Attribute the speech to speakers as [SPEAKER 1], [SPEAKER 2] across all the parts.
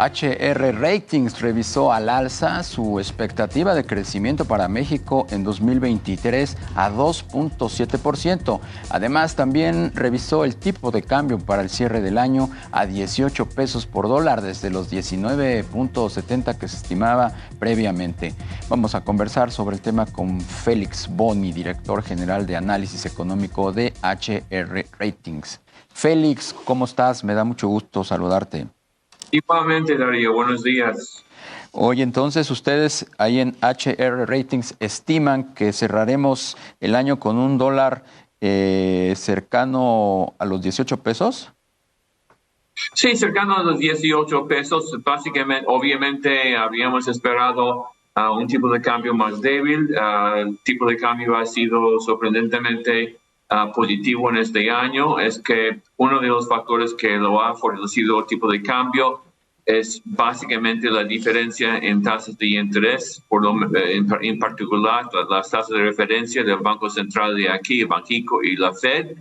[SPEAKER 1] HR Ratings revisó al alza su expectativa de crecimiento para México en 2023 a 2.7%. Además, también revisó el tipo de cambio para el cierre del año a 18 pesos por dólar desde los 19.70 que se estimaba previamente. Vamos a conversar sobre el tema con Félix Boni, director general de análisis económico de HR Ratings. Félix, ¿cómo estás? Me da mucho gusto saludarte.
[SPEAKER 2] Igualmente, Darío, buenos días.
[SPEAKER 1] Oye, entonces ustedes ahí en HR Ratings estiman que cerraremos el año con un dólar cercano a los 18 pesos.
[SPEAKER 2] Sí, cercano a los 18 pesos. Básicamente, obviamente, habíamos esperado un tipo de cambio más débil. El tipo de cambio ha sido sorprendentemente positivo en este año. Es que uno de los factores que lo ha fortalecido el tipo de cambio es básicamente la diferencia en tasas de interés, en particular las tasas de referencia del Banco Central de aquí, Banxico y la Fed.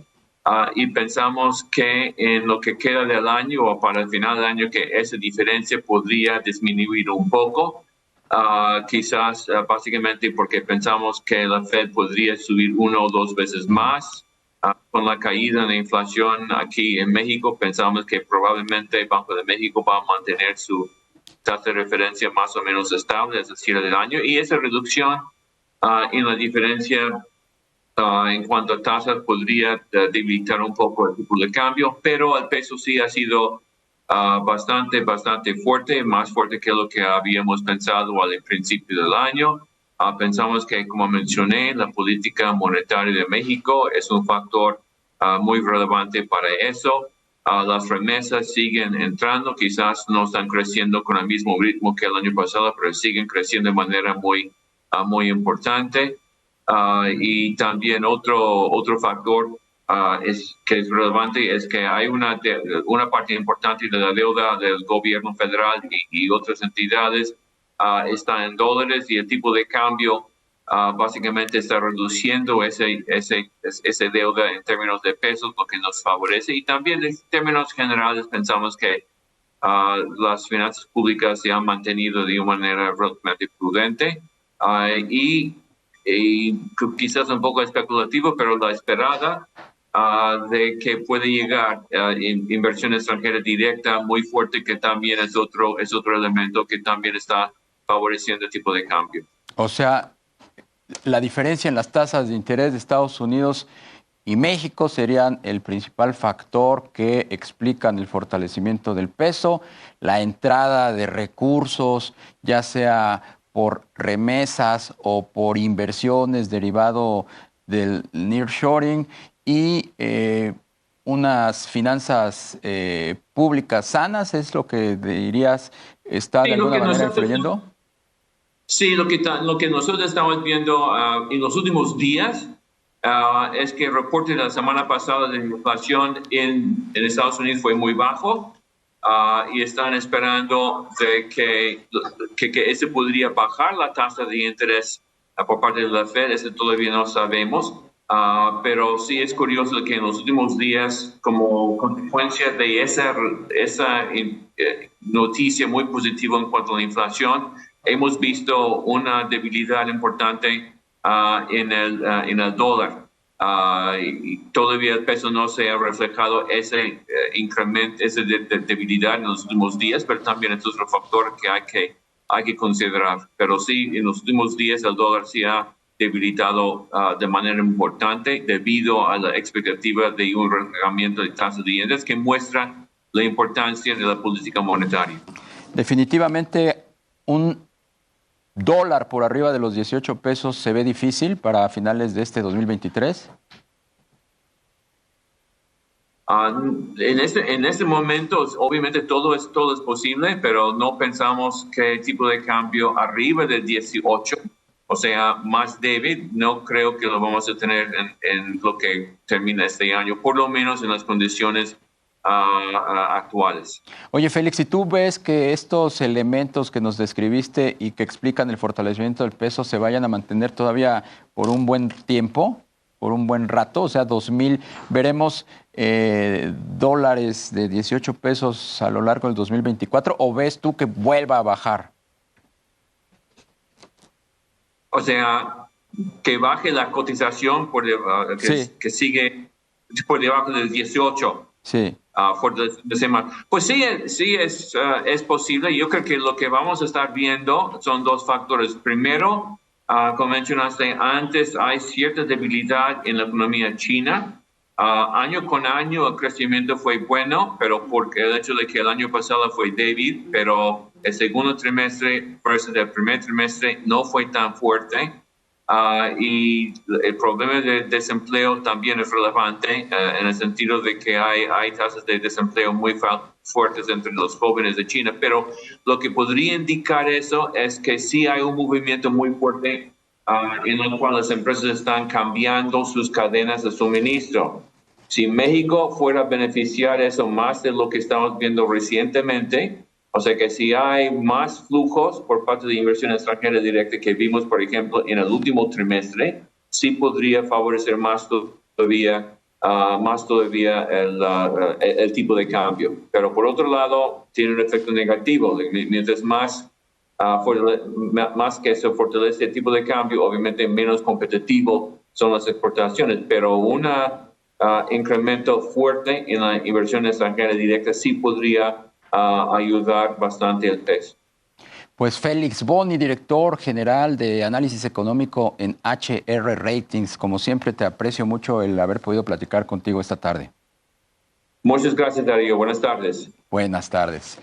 [SPEAKER 2] Y pensamos que en lo que queda del año o para el final del año que esa diferencia podría disminuir un poco. Quizás básicamente porque pensamos que la Fed podría subir 1 o 2 veces más. Con la caída en la inflación aquí en México, pensamos que probablemente el Banco de México va a mantener su tasa de referencia más o menos estable desde el cierre del año. Y esa reducción en la diferencia en cuanto a tasas podría debilitar un poco el tipo de cambio, pero el peso sí ha sido bastante fuerte, más fuerte que lo que habíamos pensado al principio del año. Pensamos que, como mencioné, la política monetaria de México es un factor muy relevante para eso. Las remesas siguen entrando, quizás no están creciendo con el mismo ritmo que el año pasado, pero siguen creciendo de manera muy importante. Y también otro factor que es relevante es que hay una parte importante de la deuda del gobierno federal y otras entidades está en dólares y el tipo de cambio básicamente está reduciendo ese deuda en términos de pesos, lo que nos favorece. Y también en términos generales pensamos que las finanzas públicas se han mantenido de una manera relativamente prudente y quizás un poco especulativo, pero la esperada de que puede llegar inversión extranjera directa muy fuerte, que también es otro elemento que también está favoreciendo el tipo de cambio.
[SPEAKER 1] O sea, la diferencia en las tasas de interés de Estados Unidos y México serían el principal factor que explican el fortalecimiento del peso, la entrada de recursos, ya sea por remesas o por inversiones derivado del nearshoring y unas finanzas públicas sanas, ¿es lo que dirías está de alguna manera influyendo?
[SPEAKER 2] Sí, lo que nosotros estamos viendo en los últimos días es que el reporte de la semana pasada de inflación en Estados Unidos fue muy bajo y están esperando de que ese podría bajar la tasa de interés por parte de la Fed. Eso todavía no sabemos, pero sí es curioso que en los últimos días, como consecuencia de esa noticia muy positiva en cuanto a la inflación, hemos visto una debilidad importante en el dólar. Y todavía el peso no se ha reflejado ese incremento, esa debilidad en los últimos días, pero también es otro factor que hay que considerar. Pero sí, en los últimos días el dólar se ha debilitado de manera importante debido a la expectativa de un relajamiento de tasas de interés que muestra la importancia de la política monetaria.
[SPEAKER 1] Definitivamente un dólar por arriba de los 18 pesos se ve difícil para finales de este 2023.
[SPEAKER 2] En este momento, obviamente todo es posible, pero no pensamos que el tipo de cambio arriba de 18, o sea, más débil, no creo que lo vamos a tener en lo que termina este año, por lo menos en las condiciones actuales.
[SPEAKER 1] Oye, Félix, si tú ves que estos elementos que nos describiste y que explican el fortalecimiento del peso se vayan a mantener todavía por un buen tiempo. por un buen rato, o sea, 2,000, veremos dólares de 18 pesos a lo largo del 2024, o ves tú que vuelva a bajar?
[SPEAKER 2] O sea, que baje la cotización que sigue por debajo del 18.
[SPEAKER 1] Sí.
[SPEAKER 2] Pues sí, es posible. Yo creo que lo que vamos a estar viendo son dos factores. Primero, como mencionaste antes, hay cierta debilidad en la economía china. Año con año el crecimiento fue bueno, pero porque el hecho de que el año pasado fue débil, pero el segundo trimestre versus el primer trimestre no fue tan fuerte. Y el problema de desempleo también es relevante en el sentido de que hay tasas de desempleo muy fuertes entre los jóvenes de China, pero lo que podría indicar eso es que sí hay un movimiento muy fuerte en el cual las empresas están cambiando sus cadenas de suministro. Si México fuera a beneficiar eso más de lo que estamos viendo recientemente, o sea que si hay más flujos por parte de inversión extranjera directa que vimos, por ejemplo, en el último trimestre, sí podría favorecer más todavía el tipo de cambio. Pero por otro lado, tiene un efecto negativo. Mientras más que se fortalece el tipo de cambio, obviamente menos competitivo son las exportaciones. Pero un incremento fuerte en la inversión extranjera directa sí podría ayudar bastante el peso.
[SPEAKER 1] Pues Félix Boni, director general de análisis económico en HR Ratings. Como siempre, te aprecio mucho el haber podido platicar contigo esta tarde.
[SPEAKER 2] Muchas gracias, Darío. Buenas tardes.
[SPEAKER 1] Buenas tardes.